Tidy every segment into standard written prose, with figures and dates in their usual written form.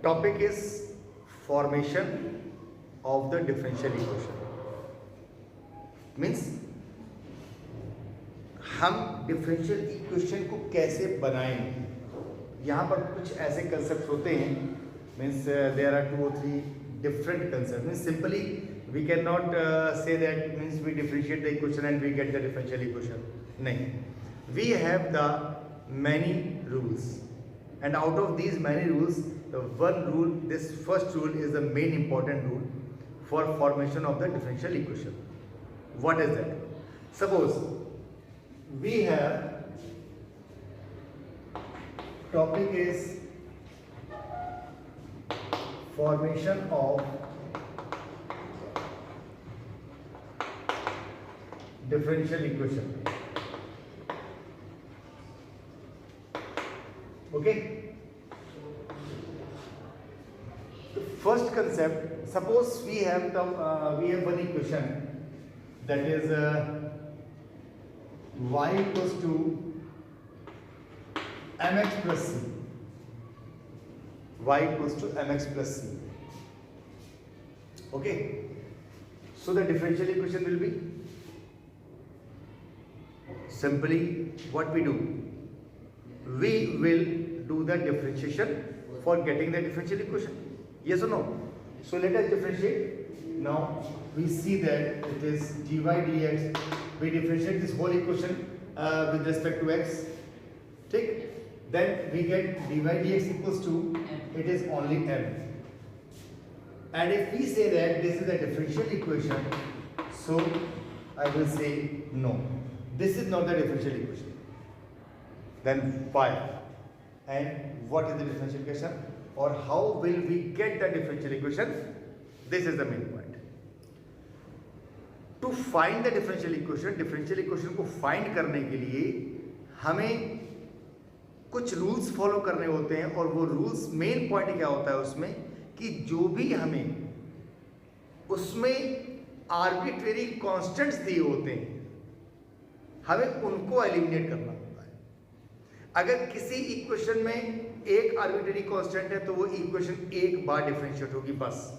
topic is formation of the differential equation. Means हम differential equation को कैसे बनाएंगे. यहाँ पर कुछ ऐसे कंसेप्ट होते हैं. Means there are 2 or 3 different concepts. Means simply we cannot say that means we differentiate the equation and we get the differential equation. नहीं, we have the many rules, and out of these many rules, the one rule, this first rule is the main important rule for formation of the differential equation. What is that? Suppose we have topic is formation of differential equation. Okay. The first concept, suppose we have one equation that is y equals to mx plus c. Y equals to mx plus c. Okay. So the differential equation will be simply what we do. We will do the differentiation for getting the differential equation. Yes or no? So let us differentiate. Now we see that it is dy dx. We differentiate this whole equation with respect to x. Take. Then we get dy dx equals to, it is only m. And if we say that this is a differential equation, so I will say no, this is not the differential equation. Then why? And what is the differential equation, or how will we get the differential equation? This is the main point. To find the differential equation को find करने के लिए हमें कुछ rules follow करने होते हैं. और वो रूल्स मेन पॉइंट क्या होता है उसमें, कि जो भी हमें उसमें आर्बिट्रेरी कांस्टेंट्स दिए होते हैं हमें उनको एलिमिनेट करना होता है. अगर किसी इक्वेशन में एक आर्बिट्रेरी कांस्टेंट है तो वो इक्वेशन एक बार डिफरेंशिएट होगी बस.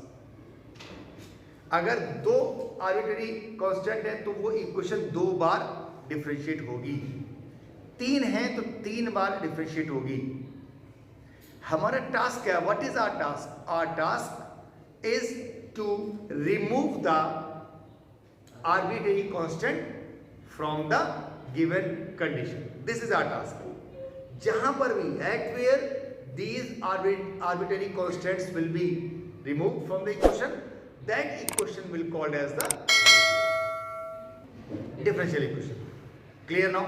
अगर 2 आर्बिट्रेरी कांस्टेंट है तो वो इक्वेशन 2 बार डिफरेंशिएट होगी. 3 है तो 3 बार डिफरेंशिएट होगी. हमारा टास्क क्या है? What is our task? Our task is to remove the arbitrary constant from the given condition. This is our task. जहां पर भी at where these arbitrary constants will be removed from the equation, that equation will called as the differential equation. Clear now?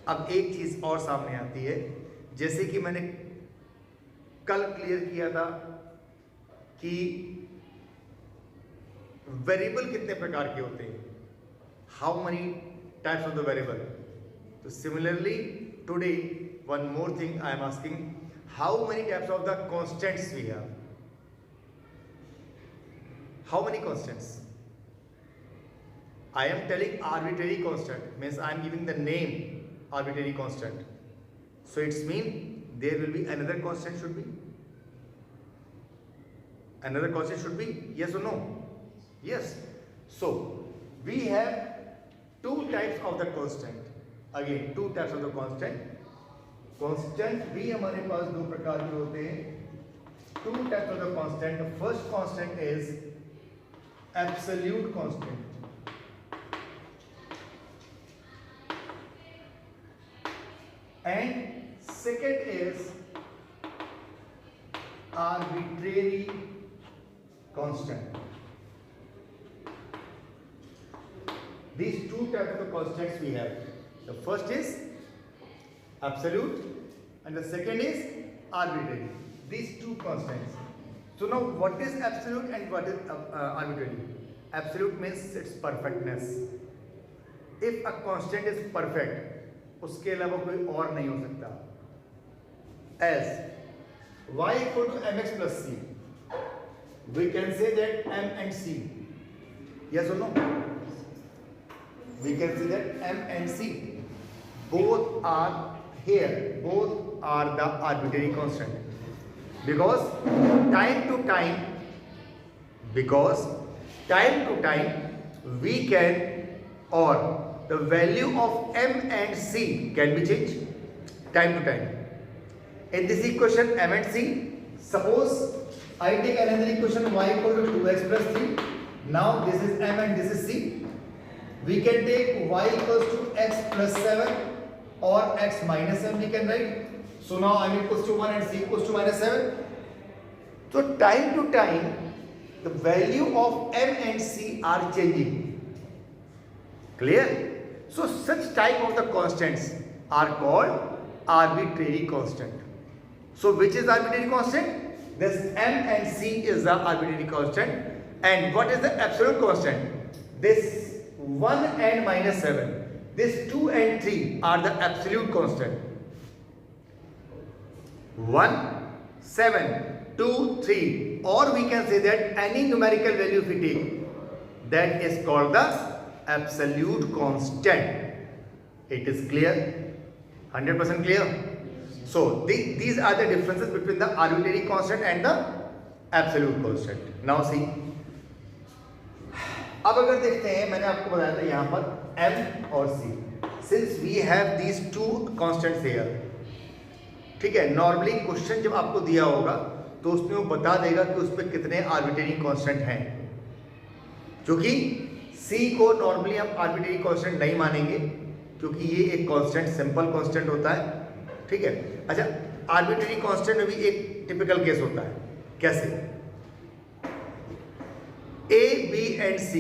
अब एक चीज और सामने आती है, जैसे कि मैंने कल क्लियर किया था कि वेरिएबल कितने प्रकार के होते हैं, how many types of the variable. तो similarly today one more thing I am asking, how many types of the constants we have. How many constants? I am telling arbitrary constant, means I am giving the name arbitrary constant. So it's mean there will be another constant should be. Another constant should be, yes or no? Yes. So we have 2 types of the constant. Again 2 types of the constant. Constant भी हमारे पास 2 प्रकार के होते हैं. 2 types of the constant. The first constant is absolute constant. And second is arbitrary constant. These 2 types of constants we have. The first is absolute and the second is arbitrary. These 2 constants. So now what is absolute and what is arbitrary? Absolute means its perfectness. If a constant is perfect, उसके अलावा कोई और नहीं हो सकता. As y equal to mx plus c, we can say that m and c, yes or no? We can say that m and c both are here, both are the arbitrary constant. because time to time we can, or the value of m and c can be changed time to time. In this equation m and c, suppose I take another equation y equal to 2x plus 3. Now this is m and this is c. We can take y equals to x plus 7 or x minus 7 we can write. So now m equals to 1 and c equals to minus 7. So time to time the value of m and c are changing. Clear? So such type of the constants are called arbitrary constant. So which is arbitrary constant? This m and c is the arbitrary constant. And what is the absolute constant? This 1 and minus 7. This 2 and 3 are the absolute constant. 1, 7, 2, 3, or we can say that any numerical value if we take, that is called the absolute constant. It is clear? 100% clear? So these are the differences between the arbitrary constant and the absolute constant. Now see, अब अगर देखते हैं, मैंने आपको बताया था यहाँ पर m और c, since we have these two constants here, ठीक है, नॉर्मली क्वेश्चन जब आपको दिया होगा तो उसमें वो बता देगा कि उस पर कितने आर्बिट्रेरी कांस्टेंट हैं, क्योंकि c को नॉर्मली हम आर्बिट्रेरी कांस्टेंट नहीं मानेंगे क्योंकि ये एक कांस्टेंट सिंपल कांस्टेंट होता है, ठीक है। अच्छा, आर्बिट्रेरी कांस्टेंट में भी एक टिपिकल केस होता है, कैसे? a, b एंड c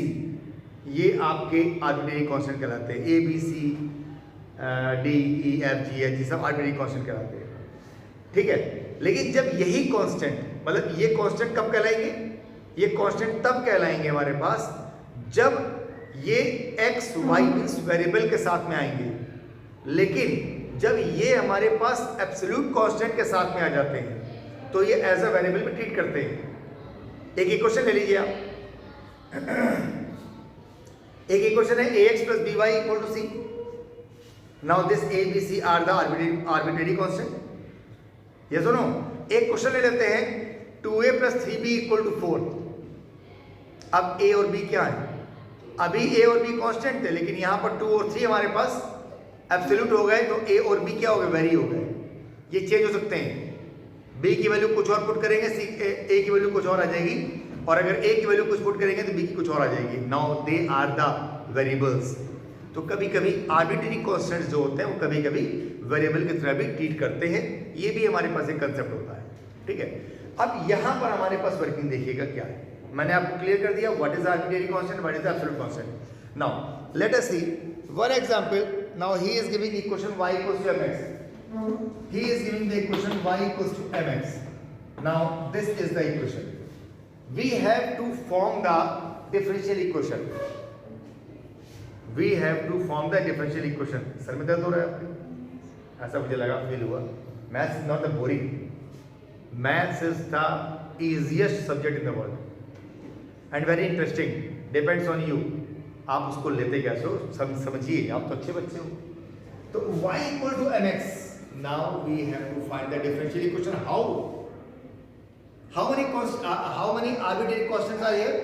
ये आपके आर्बिट्रेरी कांस्टेंट कहलाते हैं। a, b, c, d, e, f, g, h ये सब आर्बिट्रेरी कांस्टेंट कहलाते हैं, ठीक है। लेकिन जब यही कांस्टेंट, मतलब ये कांस्टेंट कब कहलाएंगे? ये कांस्टेंट तब कहलाएंगे हमारे पास जब ये x, y मींस वेरिएबल के साथ में आएंगे। लेकिन जब ये हमारे पास एब्सोल्यूट कांस्टेंट के साथ में आ जाते हैं तो ये एज अ वेरिएबल भी ट्रीट करते हैं। एक इक्वेशन ले लीजिए आप, एक इक्वेशन है ax plus by equal to c. Now this a, b, c are the arbitrary constant. Yes or no? एक क्वेश्चन ले लेते हैं 2a plus 3b equal to 4. अब a और b क्या है? अभी a और b कांस्टेंट थे, लेकिन यहाँ पर 2 और 3 हमारे पास एब्सोल्यूट हो गए, तो a और b क्या हो गए? वेरी हो गए। ये चेंज हो सकते हैं। b की वैल्यू कुछ और पुट करेंगे, a की वैल्यू कुछ और आ जाएगी, और अगर a की वैल्यू कुछ पुट करेंगे तो b की कुछ और आ जाएगी। Now they are the variables. तो कभी कभी आर्बिट्रेरी कांस्टेंट्स जो होते हैं वो कभी कभी वेरिएबल की तरह भी ट्रीट करते हैं। ये भी हमारे पास एक कंसेप्ट होता है, ठीक है। अब यहाँ पर हमारे पास वर्किंग देखिएगा क्या है। मैंने आपको क्लियर कर दिया what is arbitrary constant, what is absolute constant. Now let us see one example. Now he is giving equation y equals to mx. He is giving the equation y equals to mx. Now this is the equation. We have to form the differential equation. We have to form the differential equation. Sir में दर्द हो रहा है आपके? ऐसा मुझे लगा, feel हुआ। Maths is not the boring. Maths is the easiest subject in the world and very interesting. Depends on you. आप उसको लेते कैसे हो, समझिए। आप तो अच्छे बच्चे हो। तो y equal to mx. Now we have to find the differential equation. How many arbitrary constants are here?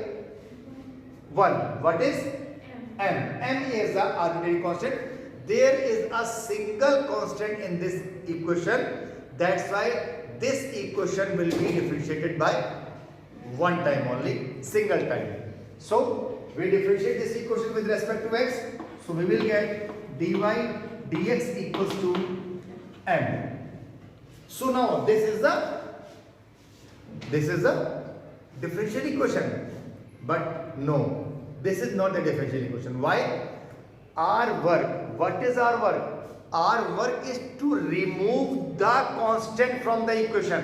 1. What is m? M is the arbitrary constant. There is a single constant in this equation. That's why this equation will be differentiated by one time only, single time. So we differentiate this equation with respect to x. So we will get dy dx equals to m. So now this is the differential equation, but no, this is not the differential equation. Why? Our work, what is our work? Our work is to remove the constant from the equation.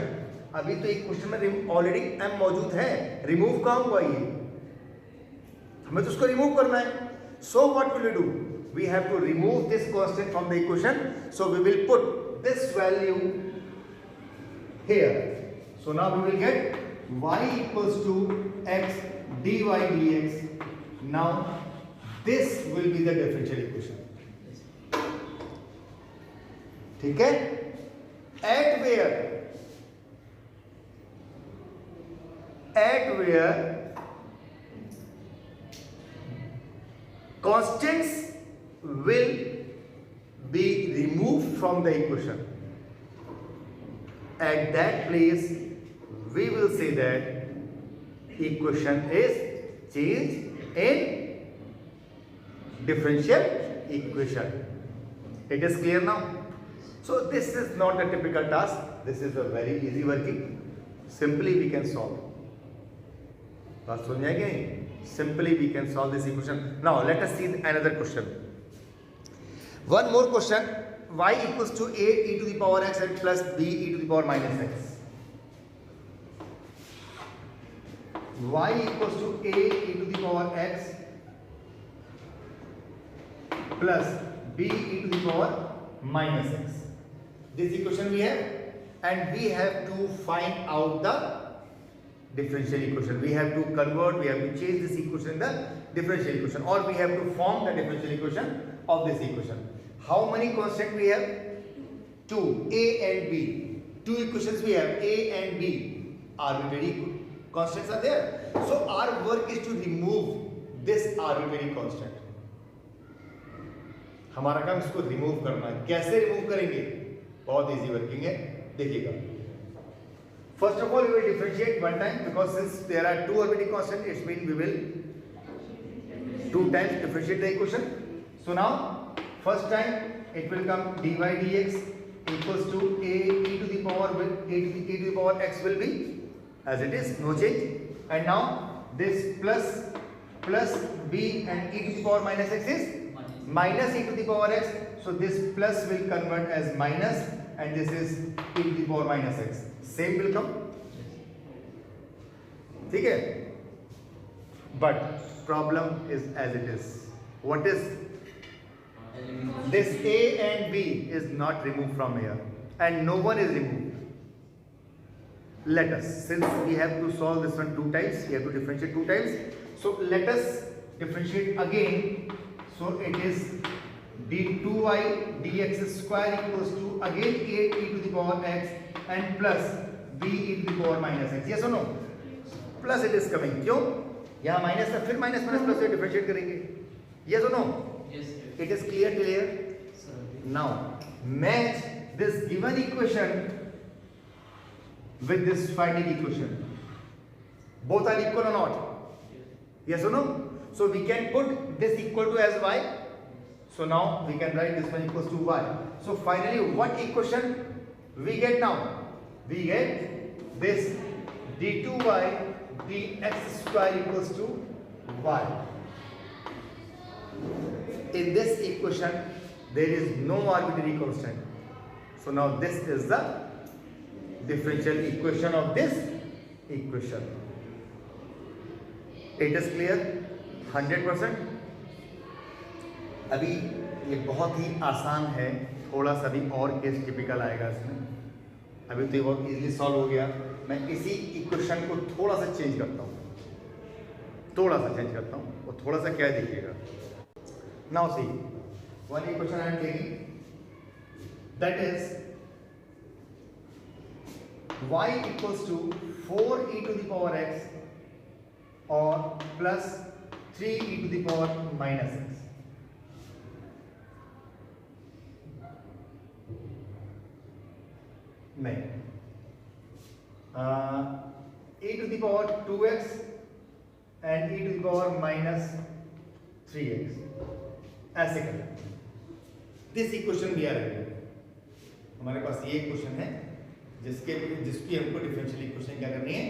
अभी तो equation में already m मौजूद है, remove कहाँ हुआ? ये हमें तो उसको रिमूव करना है। So what will we do? We have to remove this constant from the equation. So we will put this value here. So now we will get y equals to x dy dx. Now this will be the differential equation. ठीक है? At where at where constants will be removed from the equation. At that place, we will say that equation is changed in differential equation. It is clear now? So this is not a typical task. This is a very easy working. Simply we can solve. बात समझ आएगी नहीं? Simply we can solve this equation. Now let us see another question. One more question. Y equals to a e to the power x and plus b e to the power minus x. Y equals to a e to the power x plus b e to the power minus x. This equation we have, and we have to find out the differential equation. We have to convert, we have to change this equation in the differential equation, or we have to form the differential equation of this equation. How many constants we have? 2, a and b. Two equations we have, a and b. Arbitrary constants are there. So our work is to remove this arbitrary constant. हमारा काम इसको remove करना है. कैसे remove करेंगे? बहुत easy working है, देखिएगा. First of all, we will differentiate one time, because since there are two arbitrary constants, it means we will 2 times differentiate the equation. So now, first time it will come dy dx equals to a e to the power with e to the power x will be as it is, no change. And now this plus b and e to the power minus x is minus e to the power x. So this plus will convert as minus, and this is e to the power minus x. Same will come. ठीक है? But problem is as it is. What is this? A and b is not removed from here, and no one is removed. Let us, since we have to solve this one 2 times, we have to differentiate 2 times. So let us differentiate again. So it is d2y dx square equals to again a e to the power x and plus b e to the power minus x. Yes or no? Plus it is coming. क्यों? यहाँ minus है, फिर minus minus plus से differentiate करेंगे. Yes or no? Yes. It is clear till here. Now match this given equation with this finding equation. Both are equal or not? Yes or no? So we can put this equal to as y. So now we can write this one equals to y. So finally, what equation we get now? We get this d2y dx square equals to y. In this equation, there is no arbitrary constant. So now this is the differential equation of this equation. It is clear? 100%. अभी ये बहुत ही आसान है, थोड़ा सा भी और case typical आएगा इसमें. अभी तो ये बहुत इजीली सॉल्व हो गया. मैं इसी इक्वेशन को थोड़ा सा चेंज करता हूँ, और थोड़ा सा क्या देखिएगा. Now see one equation I am taking, that is y equals to 4e to the power x or plus 3e to the power minus x. नहीं, e to the power 2x and e to the power minus 3x. ऐसे करें. This equation भी आ रही है हमारे पास. ये equation है जिसकी हमको डिफरेंशियल इक्वेशन क्या करनी है,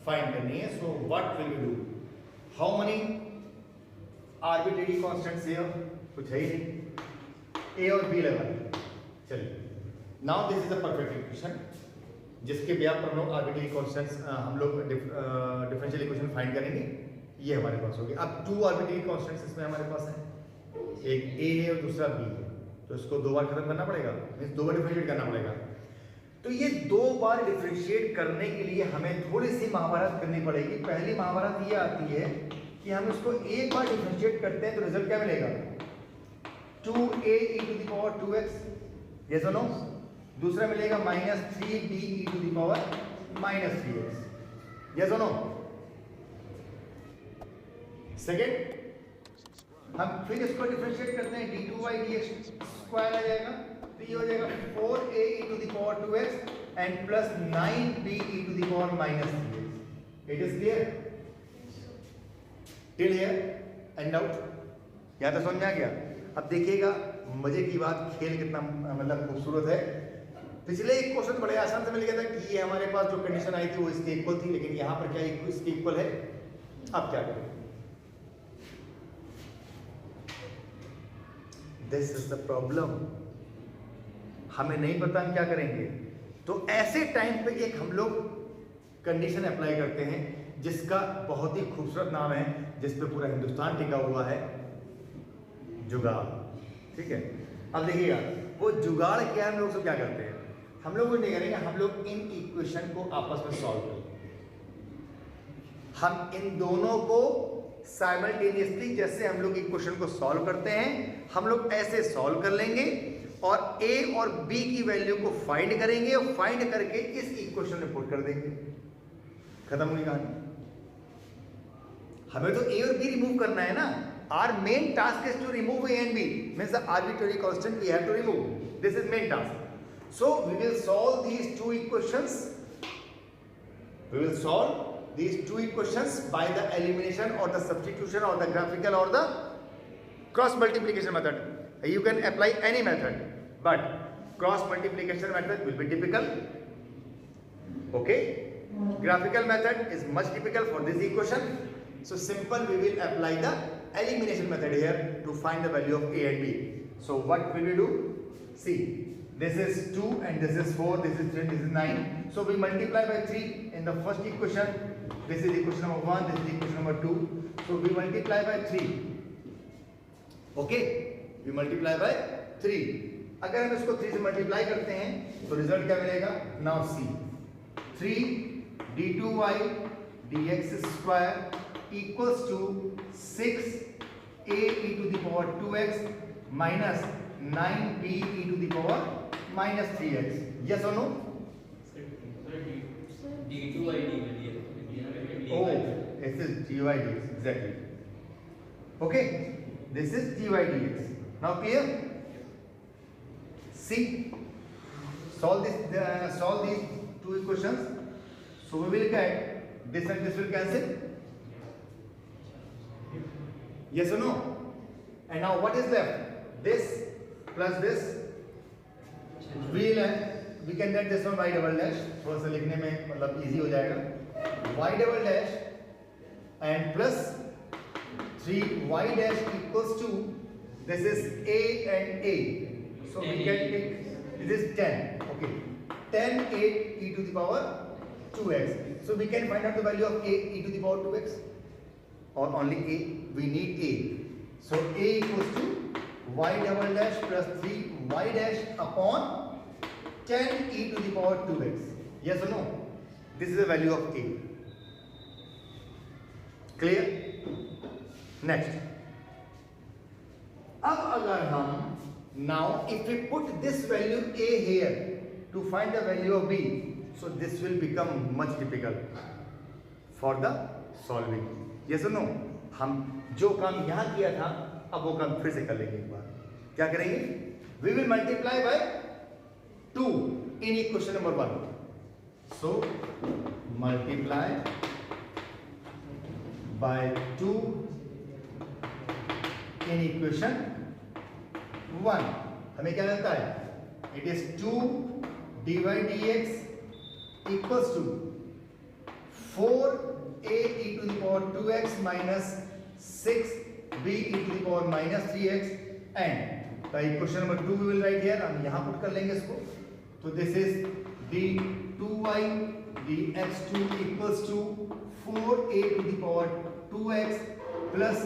फाइंड करनी है. So what will we do? How many arbitrary constants here? कुछ है ही नहीं. ए और बी लगा दें. चलिए, now this is a perfect equation जिसके ब्याह पर हम लोग आर्बिट्रेरी कांस्टेंट्स हम लोग डिफरेंशियल इक्वेशन फाइंड करेंगे. ये हमारे पास हो गया. अब 2 आर्बिट्रेरी कांस्टेंट्स इसमें हमारे पास है, एक ए है और दूसरा बी है. तो इसको 2 बार खत्म करना पड़ेगा, मींस 2 बार डिफरेंशिएट करना पड़ेगा. तो ये 2 बार डिफरेंशिएट करने के लिए हमें थोड़ी सी महाभारत करनी पड़ेगी. पहली महाभारत ये आती है कि हम इसको एक बार डिफरेंशिएट करते हैं तो रिजल्ट क्या मिलेगा? 2a e to the power 2x. Yes और नो? दूसरा मिलेगा -3b e to the power -3x. Yes और नो? सेकेंड हम फिर इसको डिफरेंशिएट करते हैं, d2y dx स्क्वायर आ जाएगा, तो ये हो जाएगा 4a e to the power 2x and plus 9b e to the power minus 3x. It is clear? Till here? And out? यहाँ तक समझ में आ गया? अब देखिएगा मजे की बात, खेल कितना मतलब खूबसूरत है। पिछले एक क्वेश्चन बड़े आसान से मिल गया था कि ये हमारे पास जो कंडीशन आई थी वो इसके इक्वल थी, लेकिन यहाँ पर क्या इसके इक्वल है? अब क्या करें? This is the problem. हमें नहीं पता हम क्या करेंगे, तो ऐसे टाइम पे एक हम लोग कंडीशन अप्लाई करते हैं जिसका बहुत ही खूबसूरत नाम है, जिस पे पूरा हिंदुस्तान टिका हुआ है, जुगाड़। ठीक है, अब देखिएगा वो जुगाड़ क्या है। हम लोग सब क्या करते हैं, हम लोग नहीं करेंगे, हम लोग इन इक्वेशन को आपस में सॉल्व करेंगे। हम इन दोनों को साइमल्टेनियसली, जैसे हम लोग इक्वेशन को सॉल्व करते हैं, हम लोग ऐसे सॉल्व कर लेंगे और a और b की वैल्यू को फाइंड करेंगे और फाइंड करके इस इक्वेशन में पुट कर देंगे। खत्म हुई कहानी। हमें तो a और b रिमूव करना है ना। Our main task is to remove a and b, means the arbitrary constant we have to remove. This is main task. So we will solve these two equations, we will solve these two equations by the elimination or the substitution or the graphical or the cross multiplication method. You can apply any method, but cross multiplication method will be typical. Okay, graphical method is much typical for this equation. So simple, we will apply the elimination method here to find the value of a and b. So what will we do? See, this is 2 and this is 4, this is 3, this is 9. So we multiply by 3 in the first equation. This is equation number 1, this is equation number 2. So we multiply by 3. Okay, we multiply by 3. अगर हम इसको 3 से multiply करते हैं तो result क्या मिलेगा? Now see, 3 d2y dx square equals to 6a e to the power 2x minus 9b e to the power minus 3x. Yes or no? d2y dx. Oh, this is dy dx, exactly. Okay, this is dy dx. Now clear? See, solve these two equations. So we will get this and this will cancel. Yes or no? And now what is left? This plus this. We can get this one y double dash. थोड़ा सा लिखने में मतलब easy हो जाएगा. Y double dash and plus 3y dash equals to, this is a and a, so we can take, this is 10, okay, 10 a e to the power 2x. So we can find out the value of a e to the power 2x, or only a, we need a. So a equals to y double dash plus 3y dash upon 10 e to the power 2x. Yes or no? This is the value of a. Clear? Next. अब अगर हम now if we put this value a here to find the value of b, so this will become much difficult for the solving. Yes or no? हम जो काम यहाँ किया था अब वो काम फिर से कर लेंगे एक बार। क्या करेंगे? We will multiply by 2 in equation number 1. So multiply by 2 in equation 1. हमें क्या मिलता है? It is 2 dy dx equals to 4a e to the power 2x minus 6b e to the power minus 3x, and the equation number 2 we will write here. हम यहाँ put कर लेंगे इसको. तो this is d2y dx2 equals to 4a to the power 2x plus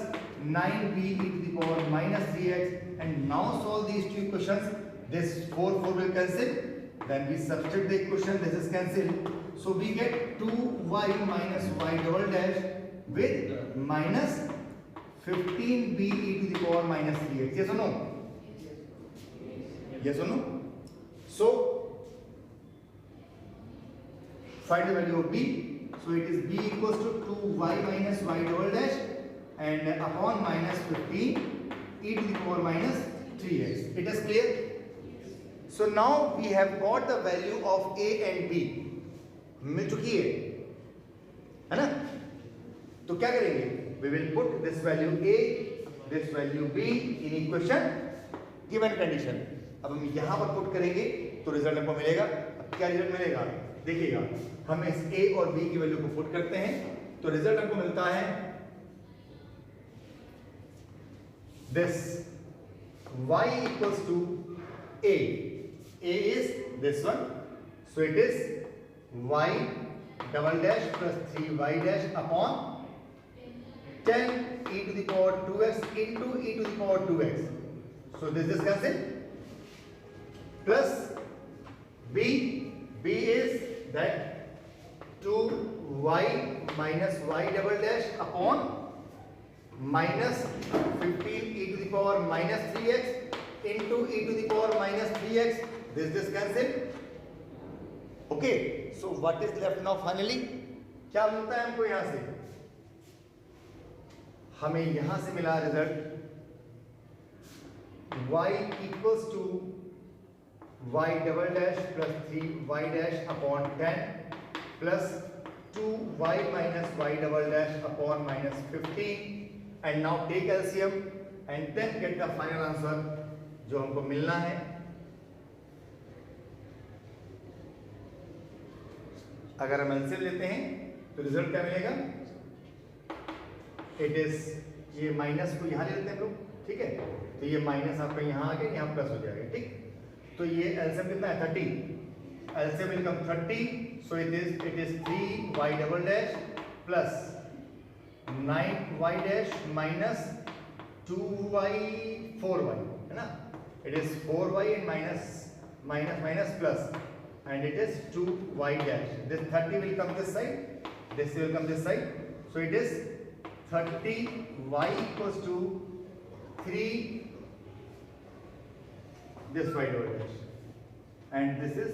9b e to the power minus 3x, and now solve these two equations. This 4 will cancel, then we substitute the equation, this is cancelled, so we get 2y minus y double dash with minus 15b e to the power minus 3x. Yes or no? Yes or no? So find the value of b. So it is b equals to 2y minus y double dash and upon minus 15 e to the power minus 3x. It is clear? So now we have got the value of a and b. मिल चुकी है ना? तो क्या करेंगे? We will put this value a, this value b in equation given condition. अब हम यहाँ पर पुट करेंगे तो रिजल्ट हमको मिलेगा. अब क्या रिजल्ट मिलेगा? देखिएगा, हम इस a और b की वैल्यू को पुट करते हैं तो रिजल्ट हमको मिलता है this y equals to a. A is this one, so it is y double dash plus 3y dash upon 10 e to the power 2x into e to the power 2x. So this is cancelled. Plus b is that 2y minus y double dash upon minus 15 e to the power minus 3x into e to the power minus 3x. This cancelled. Okay, so what is left now finally? क्या मिलता है हमको यहां से? हमें यहां से मिला result y equals to y double dash plus 3y dash upon 10 plus 2y minus y double dash upon minus 15, and now take LCM and then get the final answer जो हमको मिलना है. अगर हम LCM लेते हैं तो रिजल्ट क्या मिलेगा? इट इज, ये माइनस को यहाँ ले लेते हैं लोग, ठीक है, तो ये माइनस आपका यहाँ आ गया, यहाँ प्लस हो जाएगा. ठीक, तो ये एलसीएम कितना है? 30. LCM will come 30, so it is 3y double dash plus 9y dash minus 2y 4y, है ना? It is 4y and minus plus, and it is 2y dash. This 30 will come this side, this will come this side, so it is 30y equals to 3 this y double dash, and this is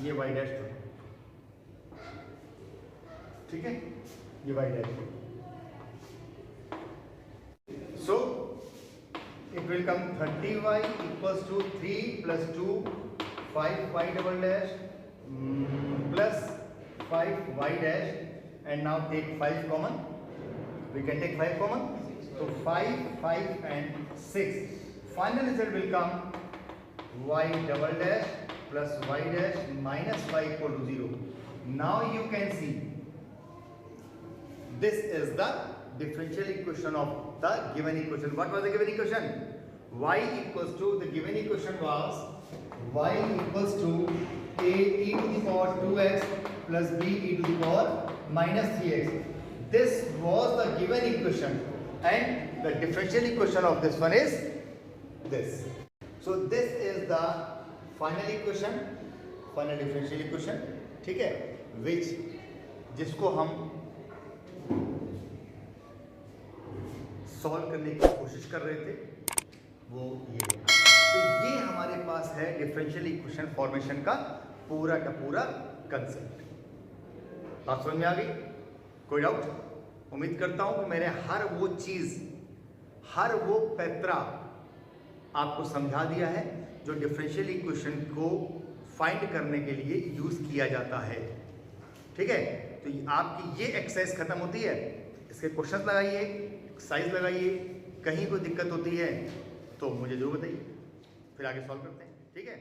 ये y dash two, ठीक है, ये y dash two. So it will come 30y equals to 3 plus 2 5y double dash plus 5y dash, and now take 5 common. We can take 5 common, so 5 and 6. Final result will come y double dash plus y dash minus y equal to 0. Now you can see this is the differential equation of the given equation. What was the given equation? Y equals to, the given equation was y equals to a e to the power 2x plus b e to the power minus 3x. This was the given equation, and the differential equation of this one is this. So this is the final equation, final differential equation, ठीक है, which जिसको हम solve करने की कोशिश कर रहे थे वो ये. तो ये हमारे पास है डिफरेंशियल इक्वेशन फॉर्मेशन का पूरा कंसेप्ट. बात समझ में आ गई? कोई डाउट? उम्मीद करता हूं कि मैंने हर वो चीज, हर वो पैतरा आपको समझा दिया है जो डिफरेंशियल इक्वेशन को फाइंड करने के लिए यूज किया जाता है. ठीक है, तो आपकी ये एक्सरसाइज खत्म होती है, इसके क्वेश्चंस लगाइए, एक्सरसाइज लगाइए. कहीं कोई दिक्कत होती है तो मुझे जरूर बताइए, फिर आगे सॉल्व करते हैं. ठीक है.